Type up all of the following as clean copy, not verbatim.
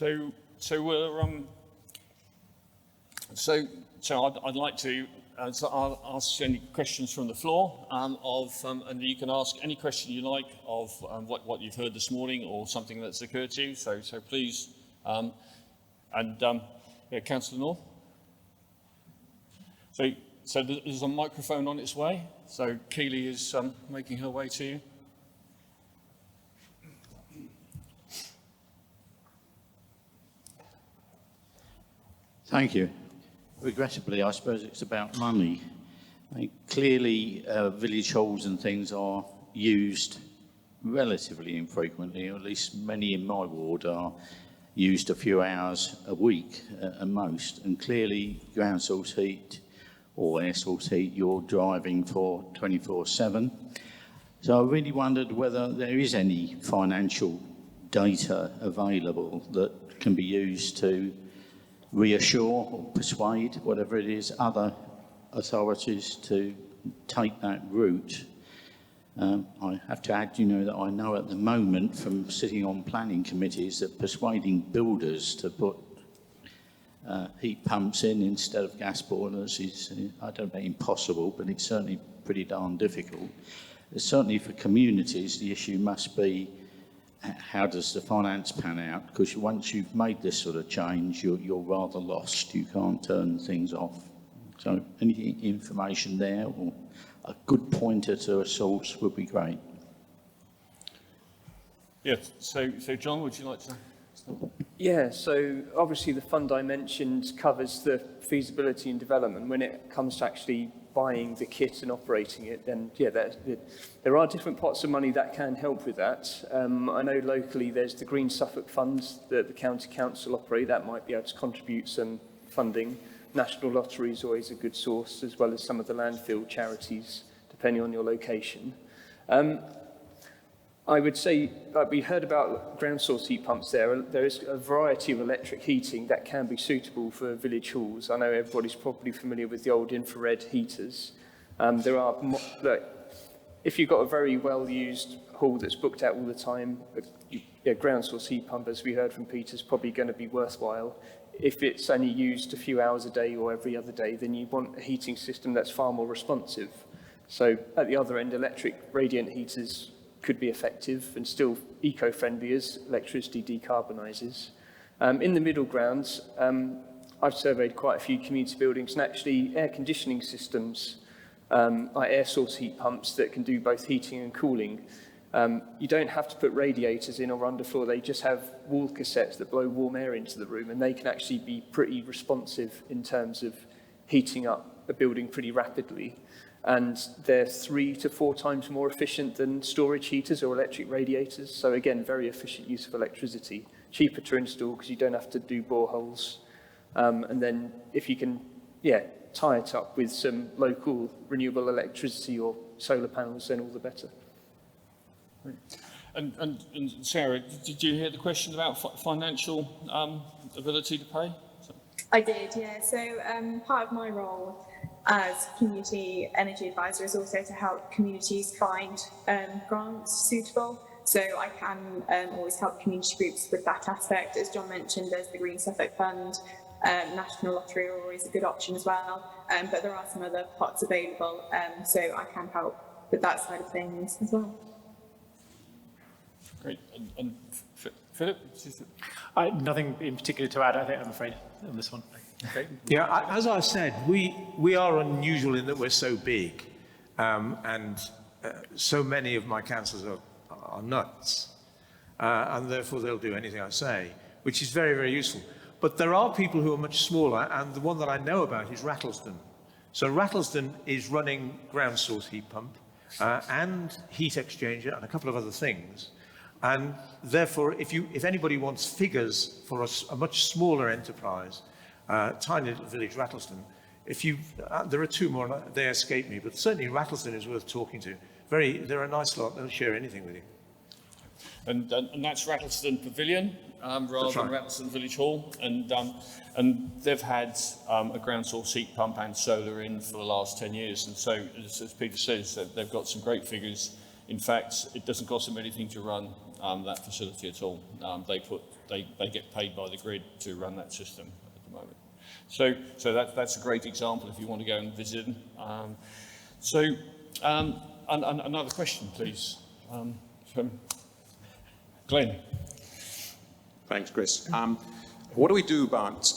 I'd like to I'll ask any questions from the floor and you can ask any question you like of what you've heard this morning or something that's occurred to you. So please, Councillor North. So there's a microphone on its way. So Keely is making her way to you. Thank you. Regrettably, I suppose it's about money. Clearly, village halls and things are used relatively infrequently, or at least many in my ward are used a few hours a week at most. And clearly, ground source heat or air source heat, you're driving for 24/7. So I really wondered whether there is any financial data available that can be used to reassure or persuade, whatever it is, other authorities to take that route. I have to add, that I know at the moment from sitting on planning committees that persuading builders to put heat pumps in instead of gas boilers is, I don't know, impossible, but it's certainly pretty darn difficult. Certainly for communities, the issue must be how does the finance pan out? Because once you've made this sort of change, you're rather lost. You can't turn things off. So any information there or a good pointer to a source would be great. Yes. So John, would you like to start? Yeah. So obviously the fund I mentioned covers the feasibility and development. When it comes to actually buying the kit and operating it, then there are different pots of money that can help with that. I know locally there's the Green Suffolk Fund that the County Council operate, that might be able to contribute some funding. National Lottery is always a good source, as well as some of the landfill charities, depending on your location. I would say, like we heard about ground source heat pumps there is a variety of electric heating that can be suitable for village halls. I know everybody's probably familiar with the old infrared heaters. If you've got a very well-used hall that's booked out all the time, a ground source heat pump, as we heard from Peter, is probably going to be worthwhile. If it's only used a few hours a day or every other day, then you want a heating system that's far more responsive. So at the other end, electric radiant heaters could be effective and still eco-friendly as electricity decarbonises. In the middle grounds, I've surveyed quite a few community buildings, and actually air conditioning systems, like air source heat pumps that can do both heating and cooling. You don't have to put radiators in or underfloor, they just have wall cassettes that blow warm air into the room, and they can actually be pretty responsive in terms of heating up a building pretty rapidly. And they're 3 to 4 times more efficient than storage heaters or electric radiators. So again, very efficient use of electricity, cheaper to install because you don't have to do boreholes. And then if you can, tie it up with some local renewable electricity or solar panels, then all the better. And Sarah, did you hear the question about financial ability to pay? I did, yeah. So part of my role as community energy advisor is also to help communities find grants suitable. So I can always help community groups with that aspect. As John mentioned, there's the Green Suffolk Fund, National Lottery are always a good option as well. But there are some other pots available, so I can help with that side of things as well. Great. And Philip? Nothing in particular to add, I'm afraid, on this one. Okay. Yeah, as I said, we are unusual in that we're so big, and so many of my councillors are nuts, and therefore they'll do anything I say, which is very, very useful. But there are people who are much smaller, and the one that I know about is Rattlestone. So Rattlestone is running ground source heat pump and heat exchanger and a couple of other things. And therefore, if anybody wants figures for a much smaller enterprise, tiny little village Rattlestone, there are 2 more, they escape me, but certainly Rattlestone is worth talking to. They're a nice lot, they'll share anything with you. And that's Rattlestone Pavilion, rather than Rattlestone Village Hall, and they've had a ground source heat pump and solar in for the last 10 years, and so as Peter says, they've got some great figures In fact, it doesn't cost them anything to run that facility at all. They get paid by the grid to run that system at the moment. So that's a great example if you want to go and visit them. Another question, please, from Glenn. Thanks, Chris. What do we do about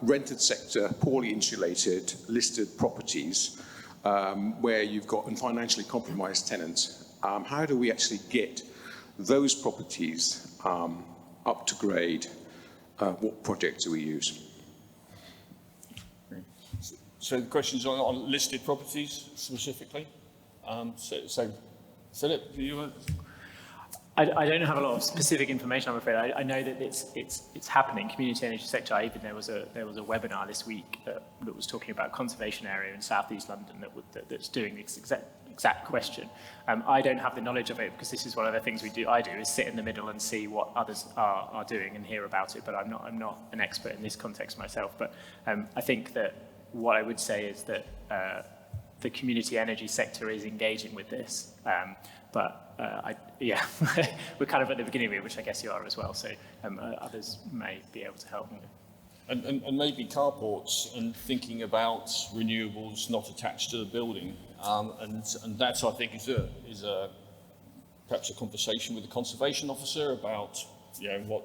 rented sector, poorly insulated, listed properties where you've got financially compromised tenants? How do we actually get those properties up to grade? What projects do we use? So the question is on listed properties specifically. So Philip, do you want? I don't have a lot of specific information, I'm afraid. I know that it's happening. Community energy sector. Even there was a webinar this week that was talking about conservation area in South East London that's doing this exact question. I don't have the knowledge of it because this is one of the things I do is sit in the middle and see what others are doing and hear about it. But I'm not an expert in this context myself. But I think that what I would say is that the community energy sector is engaging with this. We're kind of at the beginning of it, which I guess you are as well. So others may be able to help. And maybe carports and thinking about renewables not attached to the building, and that I think is perhaps a conversation with the conservation officer about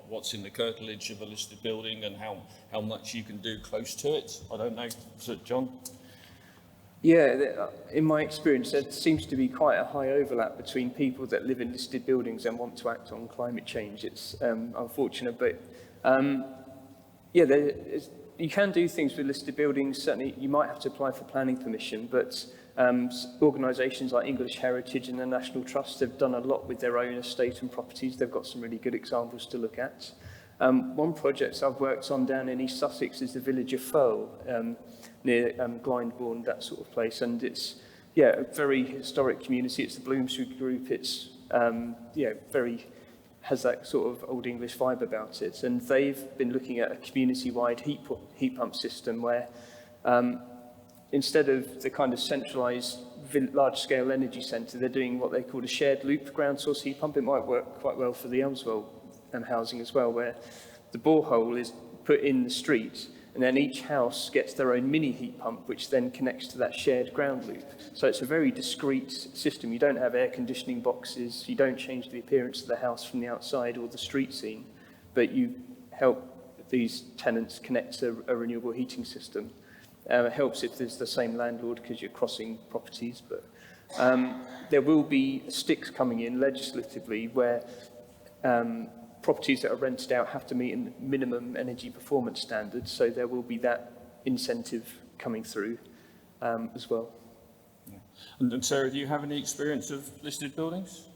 what's in the curtilage of a listed building and how much you can do close to it. I don't know, John. Yeah, in my experience, there seems to be quite a high overlap between people that live in listed buildings and want to act on climate change. It's unfortunate, but you can do things with listed buildings. Certainly, you might have to apply for planning permission, but organisations like English Heritage and the National Trust have done a lot with their own estate and properties. They've got some really good examples to look at. One project I've worked on down in East Sussex is the village of Firle, near Glyndebourne, that sort of place, and it's a very historic community. It's the Bloomsbury Group. It's has that sort of old English vibe about it, and they've been looking at a community-wide heat pump system where instead of the kind of centralised large-scale energy centre, they're doing what they call a shared loop ground source heat pump. It might work quite well for the Elmswell housing as well, where the borehole is put in the street and then each house gets their own mini heat pump which then connects to that shared ground loop. So it's a very discrete system. You don't have air conditioning boxes, you don't change the appearance of the house from the outside or the street scene, but you help these tenants connect to a renewable heating system. It helps if there's the same landlord because you're crossing properties, but there will be sticks coming in legislatively where properties that are rented out have to meet minimum energy performance standards, so there will be that incentive coming through as well. Yeah. And Sarah, do you have any experience of listed buildings?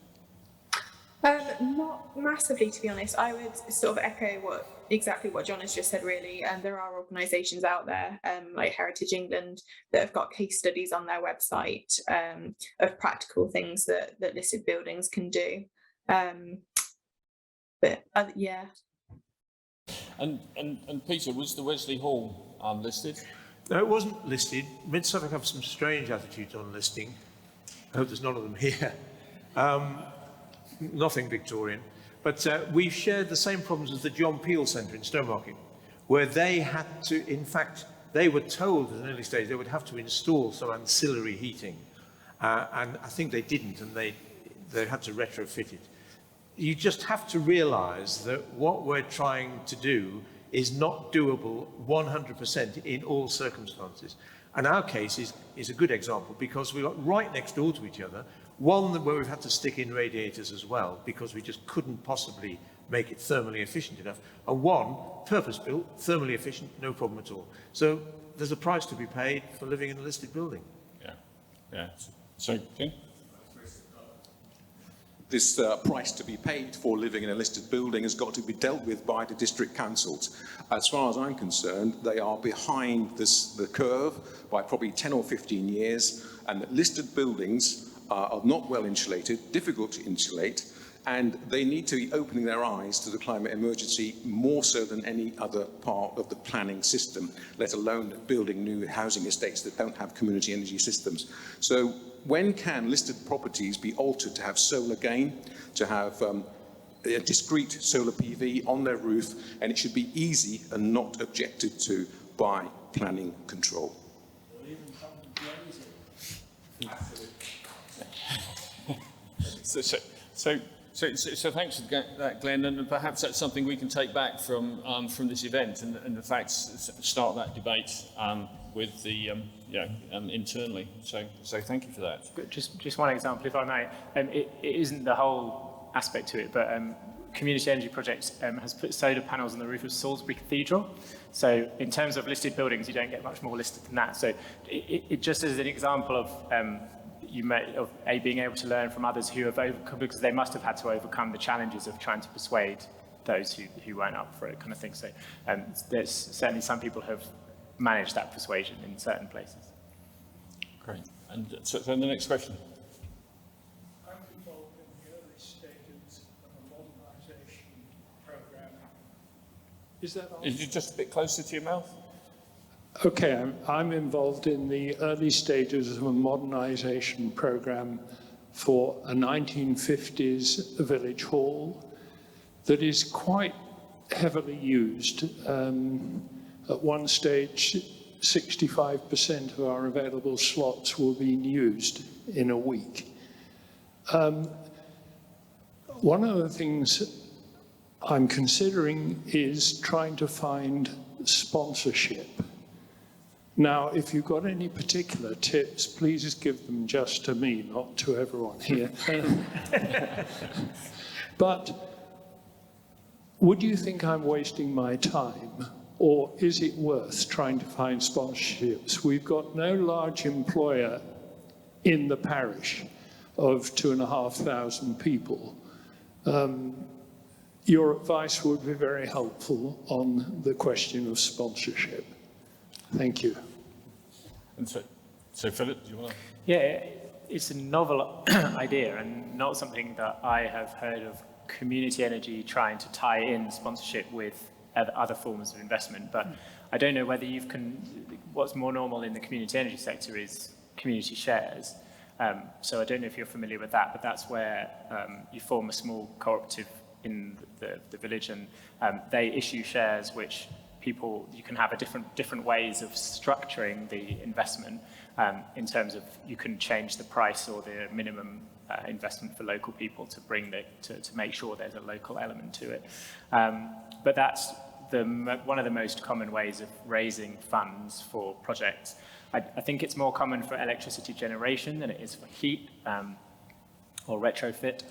Not massively, to be honest. I would sort of echo exactly what John has just said, really. And there are organisations out there, like Heritage England, that have got case studies on their website of practical things that listed buildings can do. Yeah. And Peter, was the Wesley Hall listed? No, it wasn't listed. Mid-Suffolk have some strange attitudes on listing. I hope there's none of them here. Nothing Victorian. But we've shared the same problems as the John Peel Centre in Stowmarket, where they had to, in fact, they were told at an early stage they would have to install some ancillary heating. And I think they didn't, and they had to retrofit it. You just have to realise that what we're trying to do is not doable 100% in all circumstances. And our case is a good example because we got right next door to each other, one where we've had to stick in radiators as well because we just couldn't possibly make it thermally efficient enough, and one purpose-built, thermally efficient, no problem at all. So there's a price to be paid for living in a listed building. Yeah. So, Tim? This price to be paid for living in a listed building has got to be dealt with by the district councils. As far as I'm concerned, they are behind the curve by probably 10 or 15 years, and that listed buildings are not well insulated, difficult to insulate, And they need to be opening their eyes to the climate emergency more so than any other part of the planning system, let alone building new housing estates that don't have community energy systems. So when can listed properties be altered to have solar gain, to have a discrete solar PV on their roof, and it should be easy and not objected to by planning control? So thanks for that, Glenn, and perhaps that's something we can take back from this event, and in fact start that debate with the internally. So thank you for that. But just one example, if I may. It isn't the whole aspect to it, but Community Energy Project has put solar panels on the roof of Salisbury Cathedral. So in terms of listed buildings, you don't get much more listed than that. So it just is an example of being able to learn from others who have overcome, because they must have had to overcome the challenges of trying to persuade those who weren't up for it, kind of thing. So there's certainly some people have managed that persuasion in certain places. Great. And so the next question. I'm involved in the early stages of a modernisation programme. Is that on? Is you just a bit closer to your mouth? Okay, I'm involved in the early stages of a modernisation programme for a 1950s village hall that is quite heavily used. At one stage, 65% of our available slots were being used in a week. One of the things I'm considering is trying to find sponsorship. Now, if you've got any particular tips, please give them just to me, not to everyone here. But would you think I'm wasting my time, or is it worth trying to find sponsorships? We've got no large employer in the parish of 2,500 people. Your advice would be very helpful on the question of sponsorship. Thank you. And so Philip, do you want to? Yeah, it's a novel idea and not something that I have heard of community energy trying to tie in sponsorship with other forms of investment. But I don't know whether what's more normal in the community energy sector is community shares. So I don't know if you're familiar with that, but that's where you form a small cooperative in the village, and they issue shares which you can have different ways of structuring the investment in terms of you can change the price or the minimum investment for local people to to make sure there's a local element to it. But that's one of the most common ways of raising funds for projects. I think it's more common for electricity generation than it is for heat or retrofit.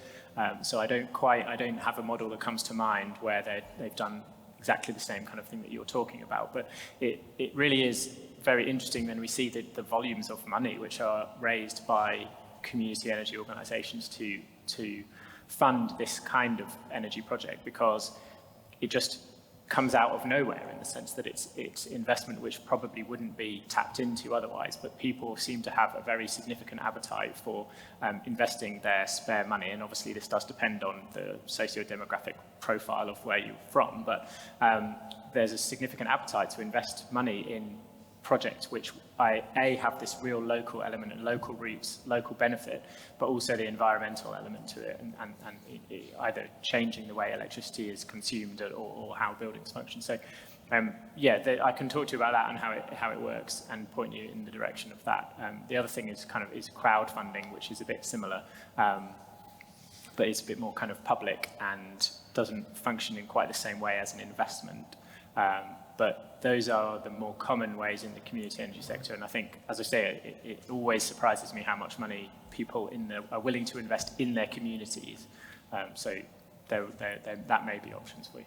So I don't have a model that comes to mind where they've done exactly the same kind of thing that you're talking about. But it really is very interesting when we see the volumes of money which are raised by community energy organisations to fund this kind of energy project, because it just comes out of nowhere in the sense that it's investment which probably wouldn't be tapped into otherwise, but people seem to have a very significant appetite for investing their spare money. And obviously this does depend on the socio-demographic profile of where you're from, but there's a significant appetite to invest money in projects which have this real local element and local roots, local benefit, but also the environmental element to it, and either changing the way electricity is consumed or how buildings function. So I can talk to you about that and how it works and point you in the direction of that. The other thing is crowdfunding, which is a bit similar, but it's a bit more kind of public and doesn't function in quite the same way as an investment. But those are the more common ways in the community energy sector. And I think, as I say, it always surprises me how much money people are willing to invest in their communities. So that may be options for you.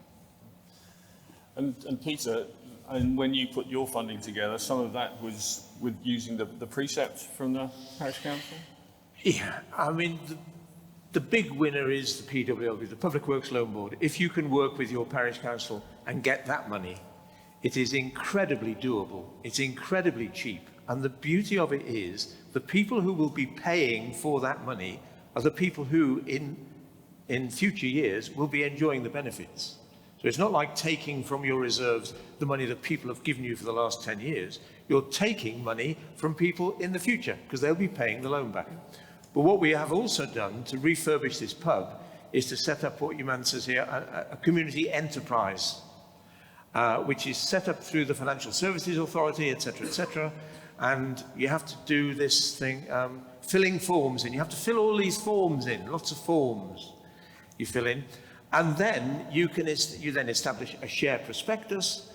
And Peter, and when you put your funding together, some of that was with using the precepts from the parish council? Yeah, I mean, the big winner is the PWLB, the Public Works Loan Board. If you can work with your parish council and get that money, it is incredibly doable. It's incredibly cheap. And the beauty of it is the people who will be paying for that money are the people who, in in future years will be enjoying the benefits. So it's not like taking from your reserves the money that people have given you for the last 10 years. You're taking money from people in the future because they'll be paying the loan back. But what we have also done to refurbish this pub is to set up what your man says here, a community enterprise, which is set up through the Financial Services Authority, etc., etc. And you have to do this thing, filling forms in. You have to fill all these forms in, lots of forms you fill in. And then you then establish a share prospectus.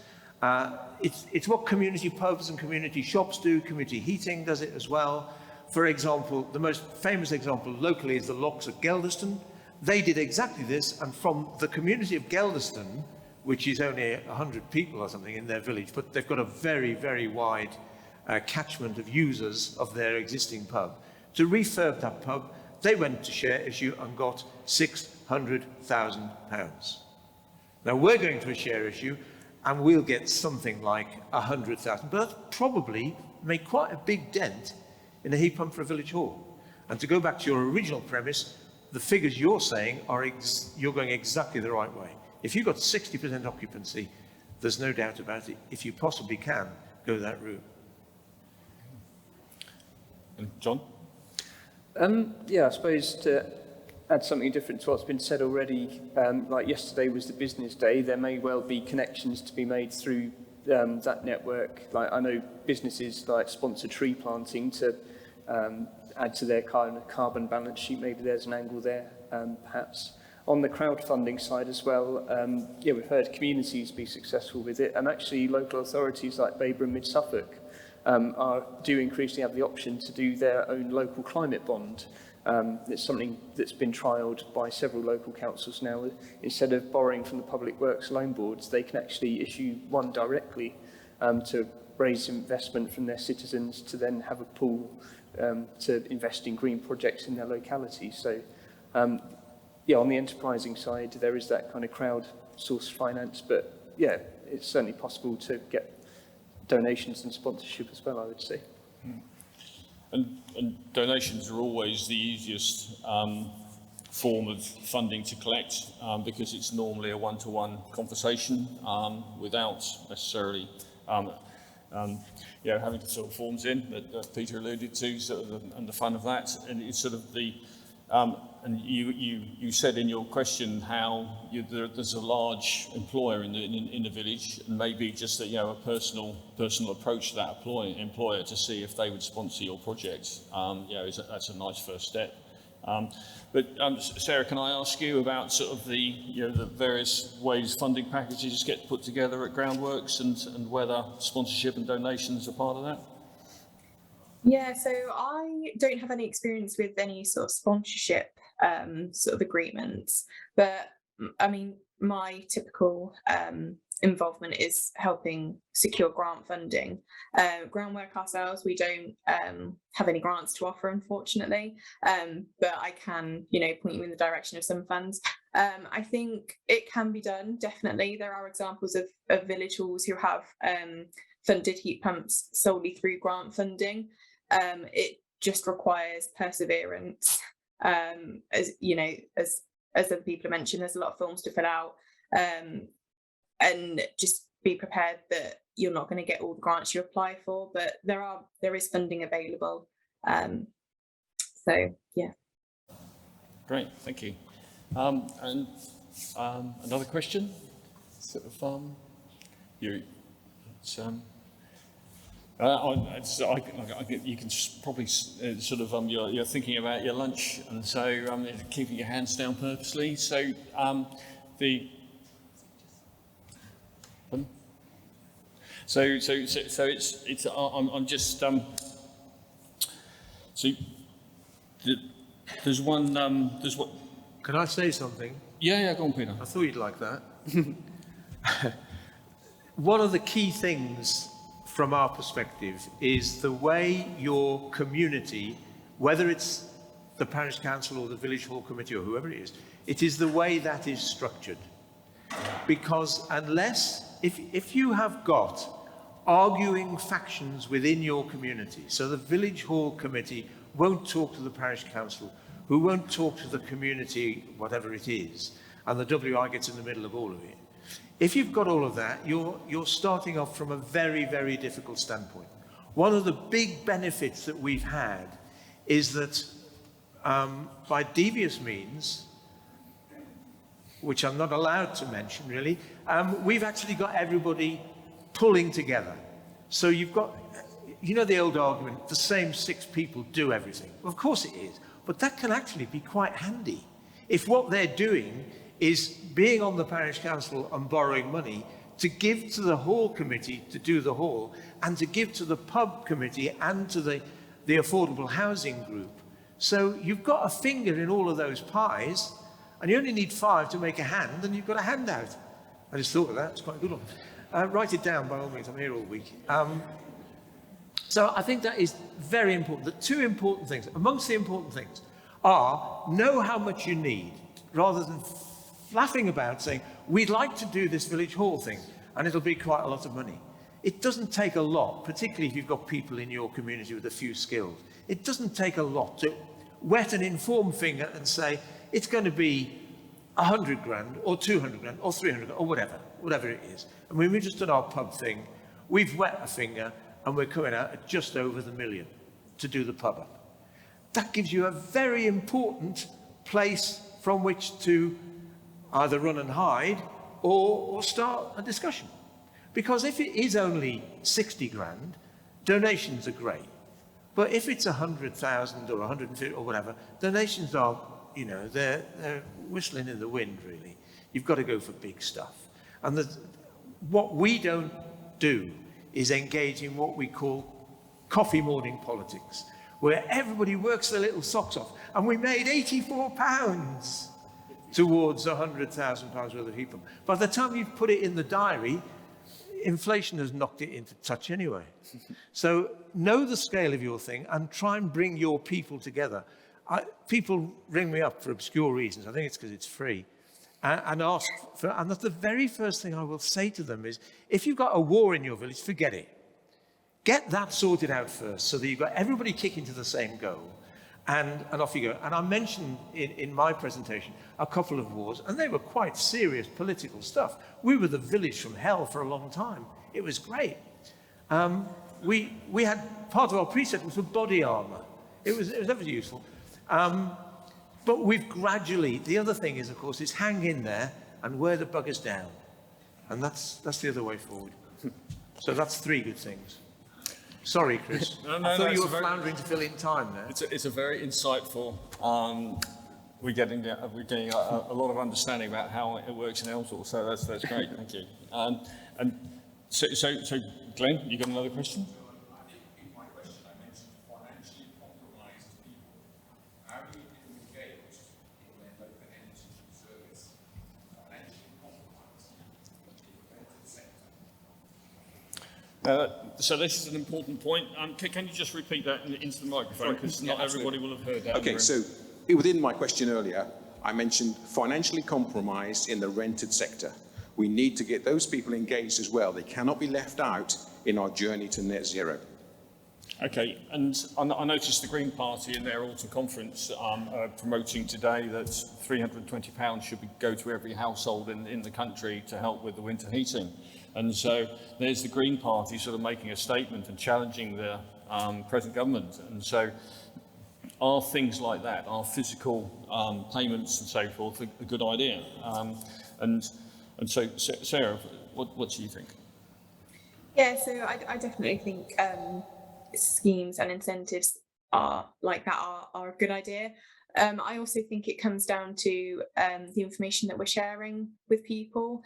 It's what community pubs and community shops do. Community heating does it as well. For example, the most famous example locally is the Locks at Geldeston. They did exactly this, and from the community of Geldeston, which is only 100 people or something in their village, but they've got a very, very wide catchment of users of their existing pub. To refurb that pub, they went to share issue and got £600,000. Now we're going to a share issue and we'll get something like 100,000, but that's probably made quite a big dent in a heat pump for a village hall. And to go back to your original premise, the figures you're saying are you're going exactly the right way. If you've got 60% occupancy, there's no doubt about it. If you possibly can, go that route. And John? Yeah, I suppose to add something different to what's been said already, like yesterday was the business day, there may well be connections to be made through that network. Like I know businesses like sponsor tree planting to add to their carbon balance sheet. Maybe there's an angle there, perhaps. On the crowdfunding side as well, yeah, we've heard communities be successful with it, and actually local authorities like Baber and Mid-Suffolk do increasingly have the option to do their own local climate bond. It's something that's been trialled by several local councils now. Instead of borrowing from the Public Works loan boards, they can actually issue one directly to raise investment from their citizens to then have a pool to invest in green projects in their locality. So, yeah, on the enterprising side, there is that kind of crowd-sourced finance, but yeah, it's certainly possible to get donations and sponsorship as well, I would say. And donations are always the easiest form of funding to collect because it's normally a one-to-one conversation without necessarily having to fill forms in that Peter alluded to, sort of and the fun of that. And it's sort of the and you said in your question how there's a large employer in the village, and maybe just a personal approach to that employer to see if they would sponsor your project. That's a nice first step. But Sarah, can I ask you about sort of the various ways funding packages get put together at Groundworks and whether sponsorship and donations are part of that? Yeah, so I don't have any experience with any sort of sponsorship sort of agreements, but I mean, my typical involvement is helping secure grant funding. Groundwork ourselves, we don't have any grants to offer, unfortunately, but I can, point you in the direction of some funds. I think it can be done, definitely. There are examples of village halls who have funded heat pumps solely through grant funding. It just requires perseverance. As other people have mentioned, there's a lot of forms to fill out, and just be prepared that you're not going to get all the grants you apply for, but there is funding available. So yeah. Great, thank you. And another question, sort of you can probably sort of you're thinking about your lunch, and so keeping your hands down purposely. So So it's I'm just so there's one there's what. Can I say something? Yeah, go on, Peter. I thought you'd like that. One of the key things from our perspective is the way your community, whether it's the parish council or the village hall committee or whoever it is the way that is structured. Because if you have got arguing factions within your community, so the village hall committee won't talk to the parish council, who won't talk to the community, whatever it is, and the WI gets in the middle of all of it. If you've got all of that, you're starting off from a very, very difficult standpoint. One of the big benefits that we've had is that by devious means, which I'm not allowed to mention really, we've actually got everybody pulling together. So you've got, you know the old argument, the same 6 people do everything. Well, of course it is, but that can actually be quite handy. If what they're doing is being on the parish council and borrowing money to give to the hall committee to do the hall, and to give to the pub committee and to the affordable housing group. So you've got a finger in all of those pies, and you only need 5 to make a hand, and you've got a handout. I just thought of that, it's quite a good one. Write it down by all means, I'm here all week. So I think that is very important. The 2 important things, amongst the important things, are know how much you need, rather than flapping about saying, we'd like to do this village hall thing, and it'll be quite a lot of money. It doesn't take a lot, particularly if you've got people in your community with a few skills. It doesn't take a lot to wet an informed finger and say, it's going to be 100 grand, or 200 grand, or 300 grand, or whatever it is. And when we've just done our pub thing, we've wet a finger, and we're coming out at just over the million to do the pub up. That gives you a very important place from which to either run and hide or start a discussion. Because if it is only 60 grand, donations are great. But if it's 100,000 or 150 or whatever, donations are, you know, they're whistling in the wind, really. You've got to go for big stuff. And what we don't do is engage in what we call coffee morning politics, where everybody works their little socks off. And we made £84 towards £100,000 worth of heat pump. By the time you've put it in the diary, inflation has knocked it into touch anyway. So know the scale of your thing and try and bring your people together. People ring me up for obscure reasons. I think it's because it's free. And ask for, and that's the very first thing I will say to them is, if you've got a war in your village, forget it. Get that sorted out first so that you've got everybody kicking to the same goal. And off you go. And I mentioned in my presentation a couple of wars, and they were quite serious political stuff. We were the village from hell for a long time. It was great. We had part of our precept was for body armour. It was never useful. But we've gradually, the other thing is, of course, is hang in there and wear the buggers down. And that's the other way forward. So that's 3 good things. Sorry, Chris. No, I thought you were floundering to fill in time there. It's a very insightful. We're getting a lot of understanding about how it works in Elsall, so that's great. Thank you. And so Glenn, you got another question? I think in my question I mentioned financially compromised people. How do you engage in their local energy service financially compromised in the rented sector? So this is an important point. Can you just repeat that into the microphone, because not everybody will have heard that. Okay, so within my question earlier, I mentioned financially compromised in the rented sector. We need to get those people engaged as well. They cannot be left out in our journey to net zero. Okay, and I noticed the Green Party in their autumn conference are promoting today that £320 should go to every household in the country to help with the winter heating. And so there's the Green Party sort of making a statement and challenging the present government. And so are things like that, are physical payments and so forth a good idea? And so, Sarah, what do you think? Yeah, so I definitely think schemes and incentives are like that are a good idea. I also think it comes down to the information that we're sharing with people.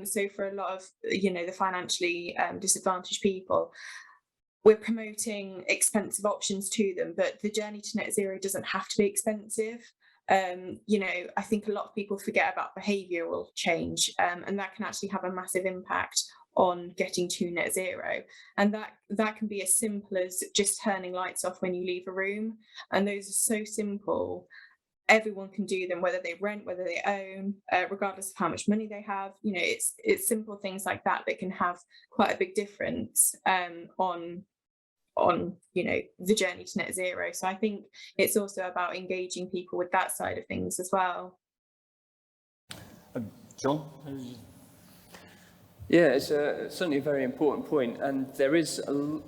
So for a lot of, the financially disadvantaged people, we're promoting expensive options to them, but the journey to net zero doesn't have to be expensive. I think a lot of people forget about behavioural change, and that can actually have a massive impact on getting to net zero. And that can be as simple as just turning lights off when you leave a room. And those are so simple. Everyone can do them, whether they rent, whether they own, regardless of how much money they have. It's simple things like that that can have quite a big difference on on, you know, the journey to net zero. So I think it's also about engaging people with that side of things as well. John? Yeah, it's certainly a very important point, and there is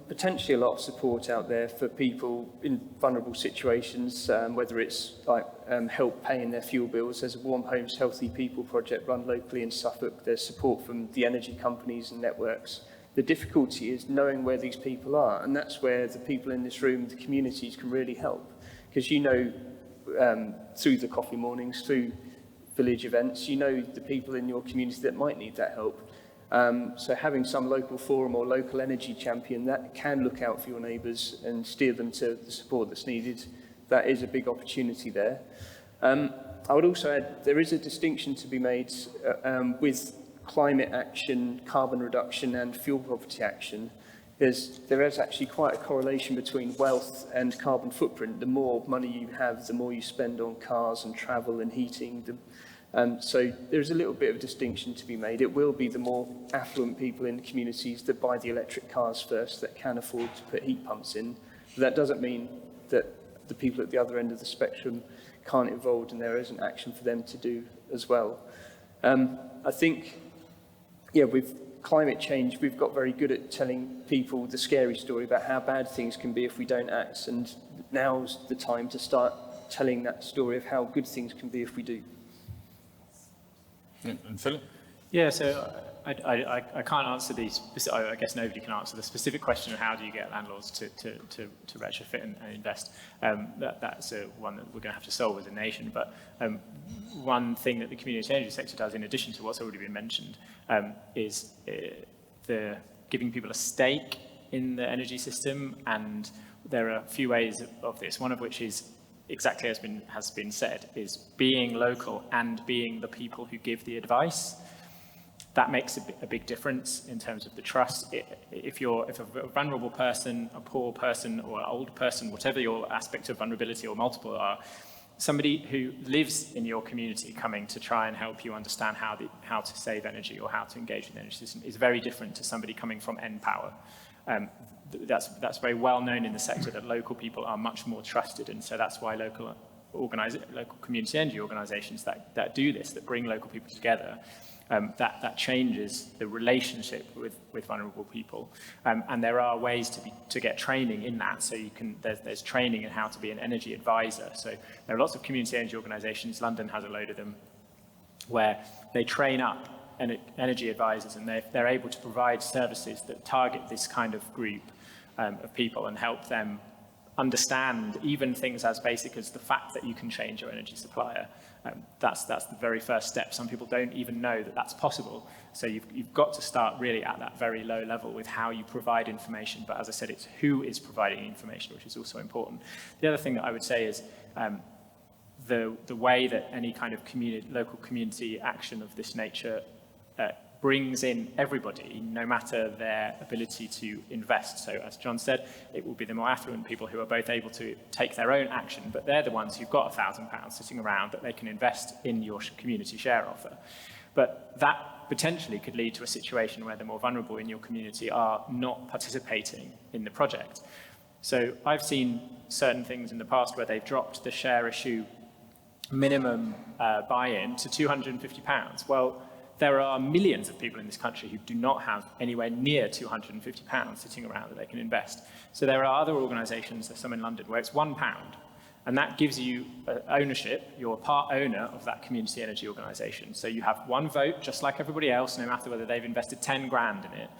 potentially a lot of support out there for people in vulnerable situations, whether it's like help paying their fuel bills. There's a Warm Homes Healthy People project run locally in Suffolk. There's support from the energy companies and networks. The difficulty is knowing where these people are, and that's where the people in this room, the communities, can really help. Because you know, through the coffee mornings, through village events, you know the people in your community that might need that help. So having some local forum or local energy champion that can look out for your neighbours and steer them to the support that's needed, that is a big opportunity there. I would also add there is a distinction to be made with climate action, carbon reduction and fuel poverty action. There is actually quite a correlation between wealth and carbon footprint. The more money you have, the more you spend on cars and travel and heating. So there's a little bit of distinction to be made. It will be the more affluent people in the communities that buy the electric cars first, that can afford to put heat pumps in. But that doesn't mean that the people at the other end of the spectrum can't involve, and there isn't action for them to do as well. I think, yeah, with climate change, we've got very good at telling people the scary story about how bad things can be if we don't act, and now's the time to start telling that story of how good things can be if we do. And Philip? Yeah, so I can't answer these. I guess nobody can answer the specific question of how do you get landlords to retrofit and invest. That's one that we're going to have to solve as a nation. But one thing that the community energy sector does, in addition to what's already been mentioned, is the giving people a stake in the energy system. And there are a few ways of this. One of which is exactly as has been said, is being local and being the people who give the advice. That makes a big difference in terms of the trust. If a vulnerable person, a poor person, or an old person, whatever your aspect of vulnerability or multiple are, somebody who lives in your community coming to try and help you understand how to save energy or how to engage with the energy system is very different to somebody coming from N-Power. That's very well known in the sector that local people are much more trusted, and so that's why local community energy organisations that do this, that bring local people together, that changes the relationship with vulnerable people, and there are ways to get training in that. So there's training in how to be an energy advisor. So there are lots of community energy organisations. London has a load of them, where they train up energy advisors, and they're able to provide services that target this kind of group of people and help them understand even things as basic as the fact that you can change your energy supplier. That's the very first step. Some people don't even know that that's possible. So you've got to start really at that very low level with how you provide information. But as I said, it's who is providing information, which is also important. The other thing that I would say is the way that any kind of local community action of this nature brings in everybody, no matter their ability to invest. So as John said, it will be the more affluent people who are both able to take their own action, but they're the ones who've got £1,000 sitting around that they can invest in your community share offer. But that potentially could lead to a situation where the more vulnerable in your community are not participating in the project. So I've seen certain things in the past where they've dropped the share issue minimum buy-in to £250. Well, there are millions of people in this country who do not have anywhere near £250 sitting around that they can invest. So there are other organisations, there's some in London, where it's £1, and that gives you ownership. You're a part owner of that community energy organisation. So you have one vote, just like everybody else, no matter whether they've invested 10 grand in it.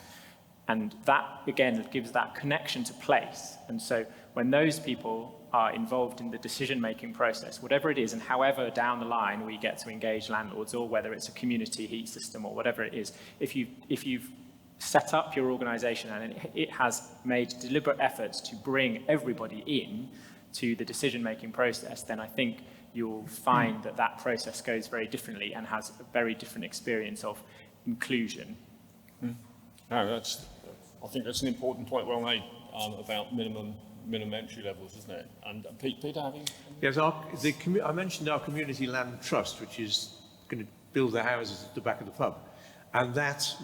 And that, again, gives that connection to place. And so when those people are involved in the decision-making process, whatever it is, and however down the line we get to engage landlords, or whether it's a community heat system or whatever it is, if you've set up your organisation and it has made deliberate efforts to bring everybody in to the decision-making process, then I think you'll find that process goes very differently and has a very different experience of inclusion. No, I think that's an important point well made about minimum entry levels, isn't it? And Peter, having? Yes, I mentioned our community land trust, which is going to build the houses at the back of the pub, and that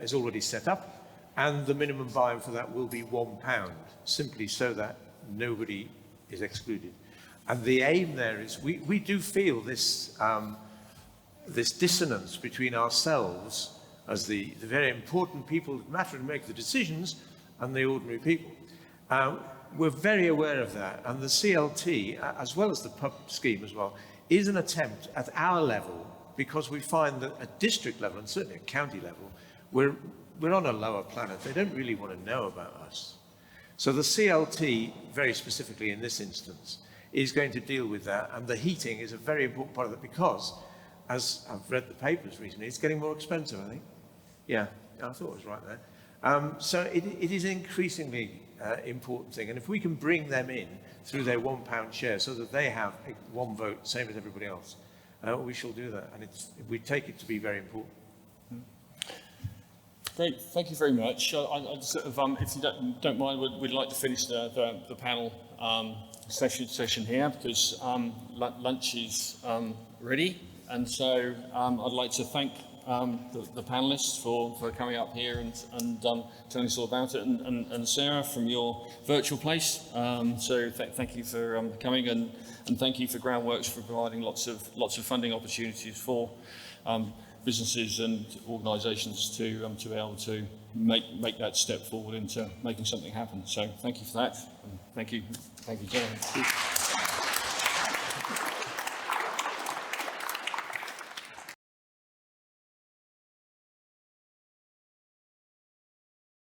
is already set up, and the minimum buy-in for that will be £1, simply so that nobody is excluded. And the aim there is, we do feel this, this dissonance between ourselves as the very important people that matter to make the decisions and the ordinary people. We're very aware of that, and the CLT, as well as the pub scheme as well, is an attempt at our level, because we find that at district level, and certainly at county level, we're on a lower planet. They don't really want to know about us. So the CLT, very specifically in this instance, is going to deal with that, and the heating is a very important part of it, because, as I've read the papers recently, it's getting more expensive, I think. Yeah, I thought it was right there. So it is an increasingly important thing, and if we can bring them in through their £1 share so that they have one vote, same as everybody else, we shall do that, and we take it to be very important. Great, thank you very much. I sort of, if you don't mind, we'd like to finish the panel session here, because lunch is ready, and so I'd like to thank the panelists for coming up here and telling us all about it, and Sarah from your virtual place. So thank you for coming, and thank you for Groundworks for providing lots of funding opportunities for businesses and organisations to be able to make that step forward into making something happen. So thank you for that. And thank you, gentlemen.